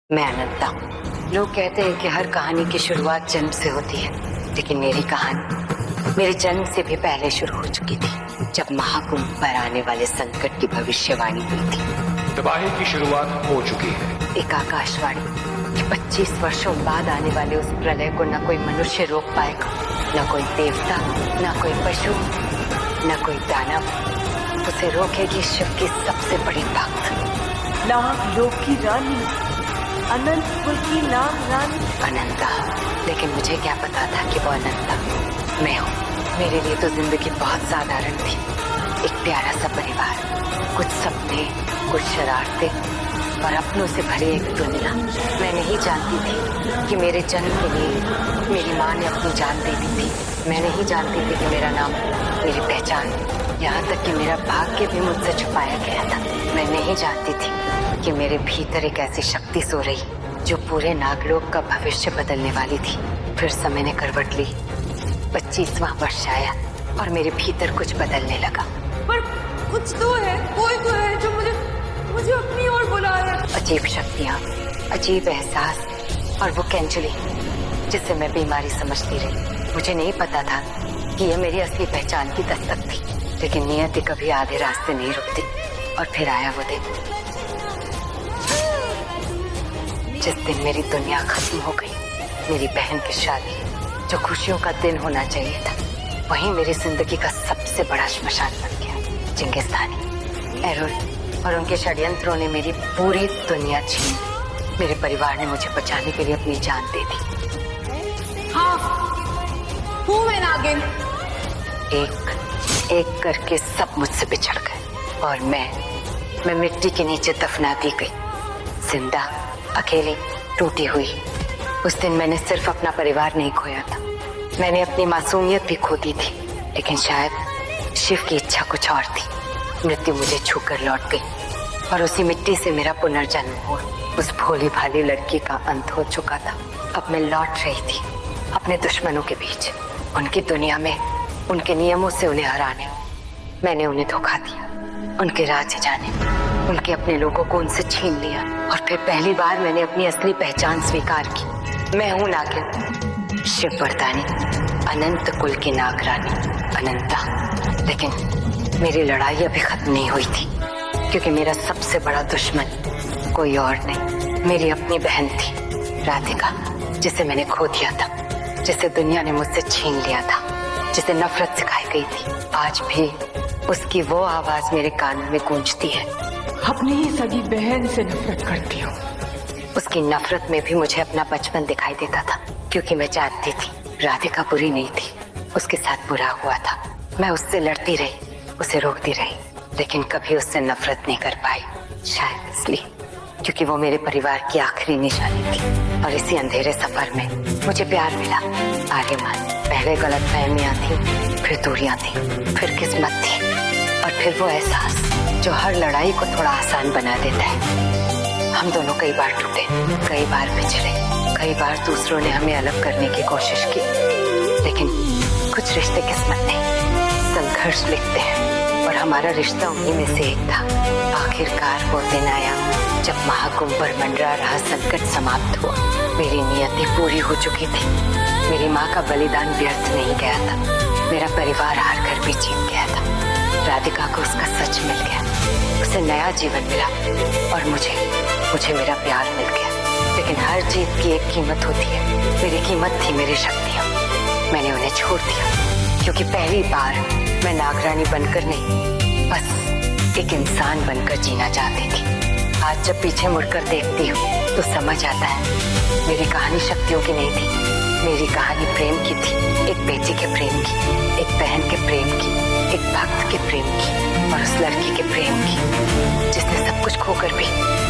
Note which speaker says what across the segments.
Speaker 1: मैं अनंता। लोग कहते हैं कि हर कहानी की शुरुआत जन्म से होती है, लेकिन मेरी कहानी मेरे जन्म से भी पहले शुरू हो चुकी थी, जब महाकुंभ पर आने वाले संकट की भविष्यवाणी हुई थी।
Speaker 2: तबाही की शुरुआत हो चुकी है।
Speaker 1: एक आकाशवाणी कि 25 वर्षों बाद आने वाले उस प्रलय को न कोई मनुष्य रोक पाएगा, न कोई देवता, न कोई पशु, न कोई दानव। उसे रोकेगी शिव की सबसे बड़ी ताकत,
Speaker 3: नागलोक की रानी, अनंतपुर की नाग रानी
Speaker 1: अनंता। लेकिन मुझे क्या पता था कि वो अनंता मैं हूँ। मेरे लिए तो जिंदगी बहुत साधारण थी, एक प्यारा सा परिवार, कुछ सपने, कुछ शरारतें और अपनों से भरी एक दुनिया। मैं नहीं जानती थी कि मेरे जन्म के लिए मेरी माँ ने अपनी जान दे दी थी। मैं नहीं जानती थी कि मेरा नाम, मेरी पहचान, यहाँ तक कि मेरा भाग्य भी मुझसे छुपाया गया था। मैं नहीं जानती थी कि मेरे भीतर एक ऐसी शक्ति सो रही जो पूरे नागलोक का भविष्य बदलने वाली थी। फिर समय ने करवट ली, 25वां वर्ष आया और मेरे भीतर कुछ बदलने लगा।
Speaker 3: पर कुछ तो है, कोई तो है जो मुझे अपनी ओर बुला रहा है।
Speaker 1: अजीब शक्तियाँ, अजीब एहसास और वो कैंचुली जिसे मैं बीमारी समझती रही। मुझे नहीं पता था कि यह मेरी असली पहचान की दस्तक थी, लेकिन नियति कभी आधे रास्ते नहीं रुकती। और फिर आया वो दिन जिस दिन मेरी दुनिया खत्म हो गई। मेरी बहन की शादी, जो खुशियों का दिन होना चाहिए था, वहीं मेरी जिंदगी का सबसे बड़ा श्मशान बन गया। चिंगिस्तानी, एरोल और उनके षड्यंत्रों ने मेरी पूरी दुनिया छीन ली। मेरे परिवार ने मुझे बचाने के लिए अपनी जान दे दी।
Speaker 3: हाँ, हूँ मैं नागिन।
Speaker 1: एक एक करके सब मुझसे बिछड़ गए और मैं मिट्टी के नीचे दफना दी गई, जिंदा, अकेली, टूटी हुई। उस दिन मैंने सिर्फ अपना परिवार नहीं खोया था, मैंने अपनी मासूमियत भी खो दी थी। लेकिन शायद शिव की इच्छा कुछ और थी। मृत्यु मुझे छूकर लौट गई और उसी मिट्टी से मेरा पुनर्जन्म हुआ। उस भोली भाली लड़की का अंत हो चुका था। अब मैं लौट रही थी अपने दुश्मनों के बीच, उनकी दुनिया में, उनके नियमों से उन्हें हराने। मैंने उन्हें धोखा दिया, उनके राज जाने, उनके अपने लोगों को उनसे छीन लिया। और फिर पहली बार मैंने अपनी असली पहचान स्वीकार की। मैं हूँ नागिन, शिव वरदानी, अनंत कुल की नाग रानी, अनंता। लेकिन मेरी लड़ाई अभी खत्म नहीं हुई थी, क्योंकि मेरा सबसे बड़ा दुश्मन कोई और नहीं, मेरी अपनी बहन थी, राधिका, जिसे मैंने खो दिया था, जिसे दुनिया ने मुझसे छीन लिया था, जिसे नफरत सिखाई गई थी। आज भी उसकी वो आवाज मेरे कान में गूंजती है।
Speaker 3: अपनी ही सगी बहन से नफरत करती हूँ।
Speaker 1: उसकी नफरत में भी मुझे अपना बचपन दिखाई देता था, क्योंकि मैं जानती थी राधिका बुरी नहीं थी, उसके साथ बुरा हुआ था। मैं उससे लड़ती रही, उसे रोकती रही, लेकिन कभी उससे नफरत नहीं कर पाई। शायद इसलिए क्योंकि वो मेरे परिवार की आखिरी निशानी थी। और इसी अंधेरे सफर में मुझे प्यार मिला, आर्यमान। पहले गलतफहमियां थी, फिर दूरियां थी, फिर किस्मत थी, और फिर वो एहसास जो हर लड़ाई को थोड़ा आसान बना देता है। हम दोनों कई बार टूटे, कई बार बिछड़े, कई बार दूसरों ने हमें अलग करने की कोशिश की, लेकिन कुछ रिश्ते किस्मत नहीं, संघर्ष लिखते हैं, और हमारा रिश्ता उन्हीं में से एक था। आखिरकार वो दिन आया जब महाकुंभ पर मंडरा रहा संकट समाप्त हुआ। मेरी नियति पूरी हो चुकी थी, मेरी माँ का बलिदान व्यर्थ नहीं गया था, मेरा परिवार हार कर भी जीत गया था। राधिका को उसका सच मिल गया, उसे नया जीवन मिला, और मुझे मेरा प्यार मिल गया। लेकिन हर जीत की एक कीमत होती है। मेरी कीमत थी मेरी शक्तियाँ। मैंने उन्हें छोड़ दिया, क्योंकि पहली बार मैं नागरानी बनकर नहीं, बस एक इंसान बनकर जीना चाहती थी। आज जब पीछे मुड़कर देखती हूँ तो समझ आता है मेरी कहानी शक्तियों की नहीं थी, मेरी कहानी प्रेम की थी। एक बेटी के प्रेम की, एक बहन के प्रेम की, एक भक्त के प्रेम की, और उस लड़की के प्रेम की जिसने सब कुछ खोकर भी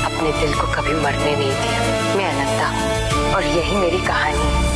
Speaker 1: अपने दिल को कभी मरने नहीं दिया। मैं अनंता हूँ, और यही मेरी कहानी है।